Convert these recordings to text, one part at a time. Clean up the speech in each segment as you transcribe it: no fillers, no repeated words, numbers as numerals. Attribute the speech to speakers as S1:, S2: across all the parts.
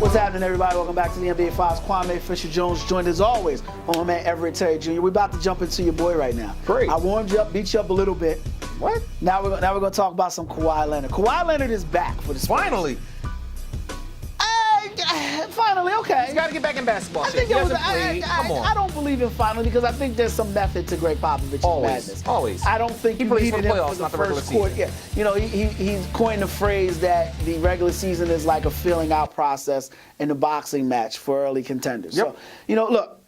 S1: What's happening, everybody? Welcome back to the NBA Files. Kwame Fisher-Jones, joined as always on my man Everett Terry Jr. We're about to jump into your boy right now.
S2: Great.
S1: I warmed you up, beat you up a little bit.
S2: What?
S1: Now we're going to talk about some Kawhi Leonard. Kawhi Leonard is back for the Spurs.
S2: Finally.
S1: Finally, okay.
S2: He's got to get back in basketball.
S1: I think I don't believe in finally because I think there's some method to Greg Popovich's madness.
S2: Always.
S1: I don't think
S2: he
S1: you
S2: plays
S1: needed
S2: for the
S1: him
S2: playoffs,
S1: for the
S2: not the regular
S1: first quarter.
S2: season.
S1: Yeah, you know, he's coined the phrase that the regular season is like a filling out process in a boxing match for early contenders.
S2: Yep.
S1: So, you know, look,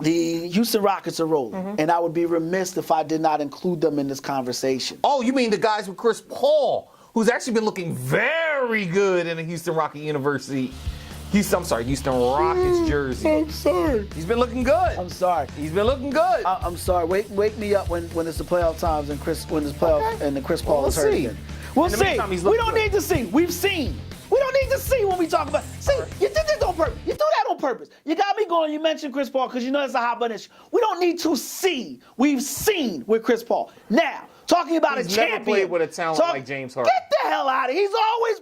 S1: the Houston Rockets are rolling, and I would be remiss if I did not include them in this conversation.
S2: Oh, you mean the guys with Chris Paul, who's actually been looking very good in the Houston Houston Rockets jersey.
S1: I'm sorry.
S2: He's been looking good.
S1: I'm sorry.
S2: He's been looking good.
S1: I'm sorry. Wake me up when it's the playoff times and Chris Paul is hurt again. We'll see. We don't need to see. We've seen. We don't need to see when we talk about. See, you did this on purpose. You do that on purpose. You got me going. You mentioned Chris Paul because you know it's a hot button issue. We don't need to see. We've seen with Chris Paul. Now, talking about
S2: He's
S1: a champion.
S2: never played with a talent like James Harden.
S1: Get the hell out of here. He's always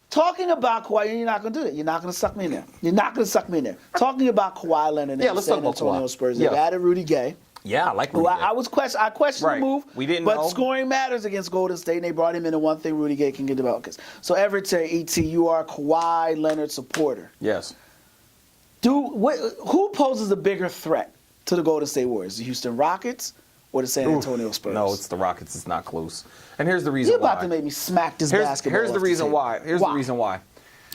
S1: talking about Kawhi. You're not going to do that. You're not going to suck me in there. You're not going to suck me in there. Talking about Kawhi Leonard and the San Antonio Spurs. They added Rudy Gay.
S2: Yeah, I like Rudy Gay.
S1: I questioned the move.
S2: We didn't
S1: but
S2: know.
S1: Scoring matters against Golden State, and they brought him in, and one thing Rudy Gay can get the Pelicans. So, Everett Terry, ET, you are a Kawhi Leonard supporter.
S2: Yes.
S1: Who poses a bigger threat to the Golden State Warriors, the Houston Rockets or the San Antonio Spurs?
S2: No, it's the Rockets. It's not close. And here's the reason why.
S1: You're about to make me smack this basketball.
S2: Here's the reason why. Here's the reason why.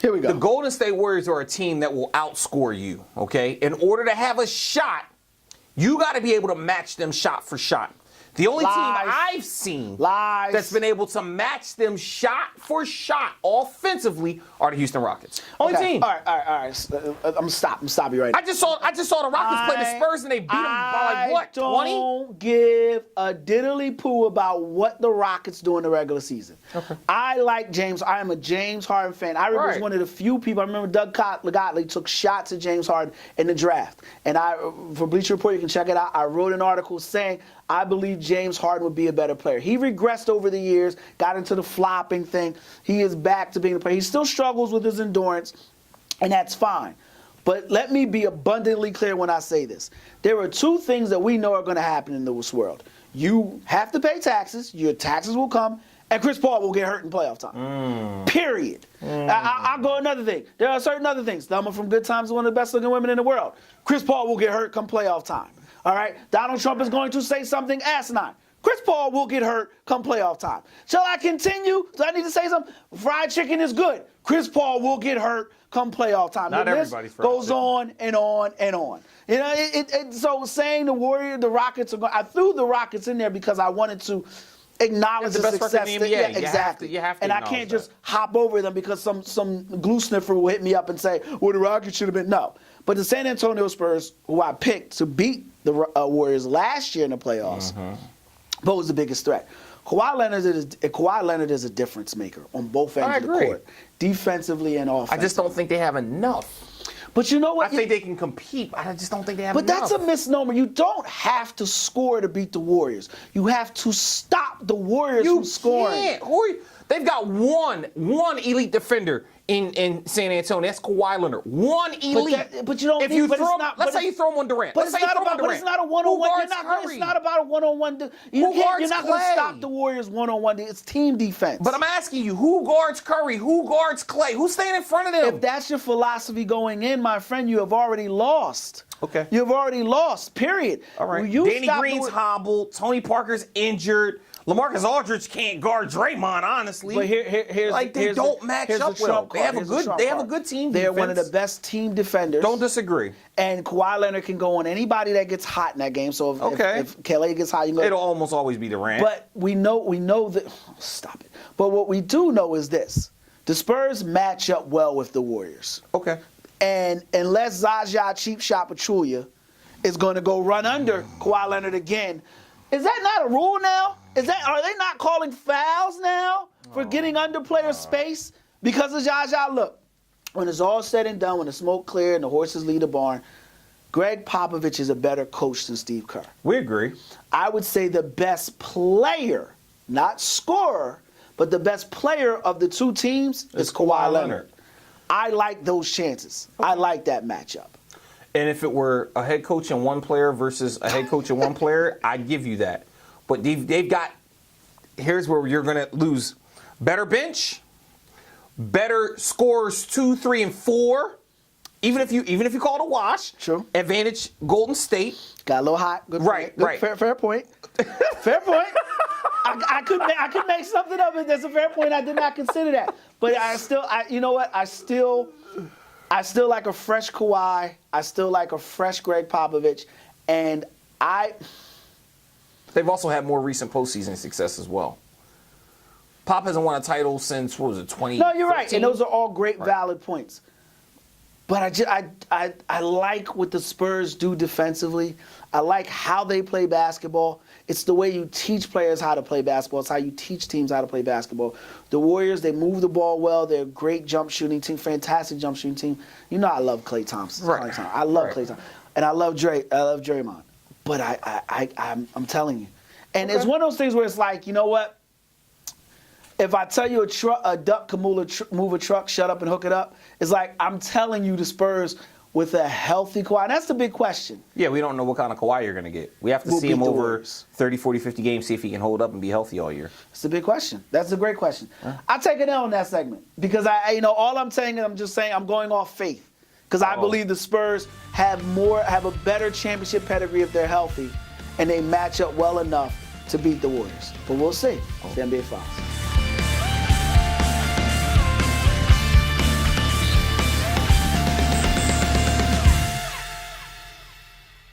S1: Here we go.
S2: The Golden State Warriors are a team that will outscore you, okay? In order to have a shot, you got to be able to match them shot for shot. The only team I've seen that's been able to match them shot for shot offensively are the Houston Rockets. Only team.
S1: All right. I'm gonna stop you right now.
S2: I just saw the Rockets play the Spurs and they beat them by like what, 20?
S1: Don't give a diddly poo about what the Rockets do in the regular season. Okay. I like James. I am a James Harden fan. I was one of the few people. I remember Doug Gottlieb took shots at James Harden in the draft, and for Bleacher Report, you can check it out. I wrote an article saying I believe James Harden would be a better player. He regressed over the years, got into the flopping thing. He is back to being a player. He still struggles with his endurance, and that's fine. But let me be abundantly clear when I say this. There are two things that we know are going to happen in this world. You have to pay taxes. Your taxes will come. And Chris Paul will get hurt in playoff time. Period. I'll go another thing. There are certain other things. Thelma from Good Times is one of the best-looking women in the world. Chris Paul will get hurt come playoff time. All right? Donald Trump is going to say something asinine. Chris Paul will get hurt come playoff time. Shall I continue? Do I need to say something? Fried chicken is good. Chris Paul will get hurt come playoff time.
S2: Not everybody's fried
S1: goes
S2: chicken.
S1: on and on and on. You know, so saying the Rockets are going, I threw the Rockets in there because I wanted to acknowledge the
S2: best
S1: success.
S2: record in the NBA.
S1: Yeah, exactly.
S2: You have to
S1: and I can't just hop over them because some glue sniffer will hit me up and say, well, the Rockets should have been. No. But the San Antonio Spurs, who I picked to beat the Warriors last year in the playoffs, posed the biggest threat. Kawhi Leonard is a difference maker on both ends of the court, defensively and offensively.
S2: I just don't think they have enough.
S1: But you know what?
S2: I think they can compete. I just don't think they have enough.
S1: But that's a misnomer. You don't have to score to beat the Warriors. You have to stop the Warriors from scoring.
S2: They've got one elite defender in San Antonio. That's Kawhi Leonard. One elite.
S1: But you don't.
S2: If you throw, let's say you throw him on Durant.
S1: But it's not a one-on-one. It's not about a one-on-one. You're not going to stop the Warriors one-on-one. It's team defense.
S2: But I'm asking you, who guards Curry? Who guards Clay? Who's staying in front of them?
S1: If that's your philosophy going in, my friend, you have already lost.
S2: Okay.
S1: You have already lost. Period.
S2: All right. Danny Green's hobbled. Tony Parker's injured. LaMarcus Aldridge can't guard Draymond, honestly.
S1: But
S2: they don't match up well. They have a good team defense.
S1: They're one of the best team defenders.
S2: Don't disagree.
S1: And Kawhi Leonard can go on anybody that gets hot in that game. So if Kelly gets hot, you can go.
S2: It'll almost always be Durant.
S1: But we know that. Stop it. But what we do know is this: the Spurs match up well with the Warriors.
S2: Okay.
S1: And unless Zaza Cheap Shot Pachulia is going to go run under Kawhi Leonard again, is that not a rule now? Are they not calling fouls now for getting under player space because of Zaza? Look, when it's all said and done, when the smoke cleared and the horses leave the barn, Greg Popovich is a better coach than Steve Kerr.
S2: We agree.
S1: I would say the best player, not scorer, but the best player of the two teams is Kawhi Leonard. I like those chances. Okay. I like that matchup.
S2: And if it were a head coach and one player versus a head coach and one player, I'd give you that. But they've got, here's where you're going to lose. Better bench, better scores 2, 3, and 4. Even if you call it a wash.
S1: True.
S2: Advantage Golden State.
S1: Got a little hot. Good
S2: right,
S1: good,
S2: right.
S1: Fair point. Fair point. I could make something of it. That's a fair point. I did not consider that. But you know what? I still like a fresh Kawhi. I still like a fresh Greg Popovich. And
S2: they've also had more recent postseason success as well. Pop hasn't won a title since, what was it, 2013?
S1: No, you're right. And those are all great, valid points. But I like what the Spurs do defensively. I like how they play basketball. It's the way you teach players how to play basketball. It's how you teach teams how to play basketball. The Warriors, they move the ball well. They're a great jump shooting team, fantastic jump shooting team. You know I love Klay Thompson.
S2: Right.
S1: I love Klay Thompson. And I love Draymond. But I'm telling you. And it's one of those things where it's like, you know what? If I tell you a duck can move a truck, shut up and hook it up, it's like I'm telling you the Spurs with a healthy Kawhi. And that's the big question.
S2: Yeah, we don't know what kind of Kawhi you're going to get. We have to see him over 30, 40, 50 games, see if he can hold up and be healthy all year.
S1: It's a big question. That's a great question. I'll take an L on that segment because all I'm saying is I'm just saying I'm going off faith because I believe the Spurs have a better championship pedigree if they're healthy and they match up well enough to beat the Warriors. But we'll see. It's the NBA Finals.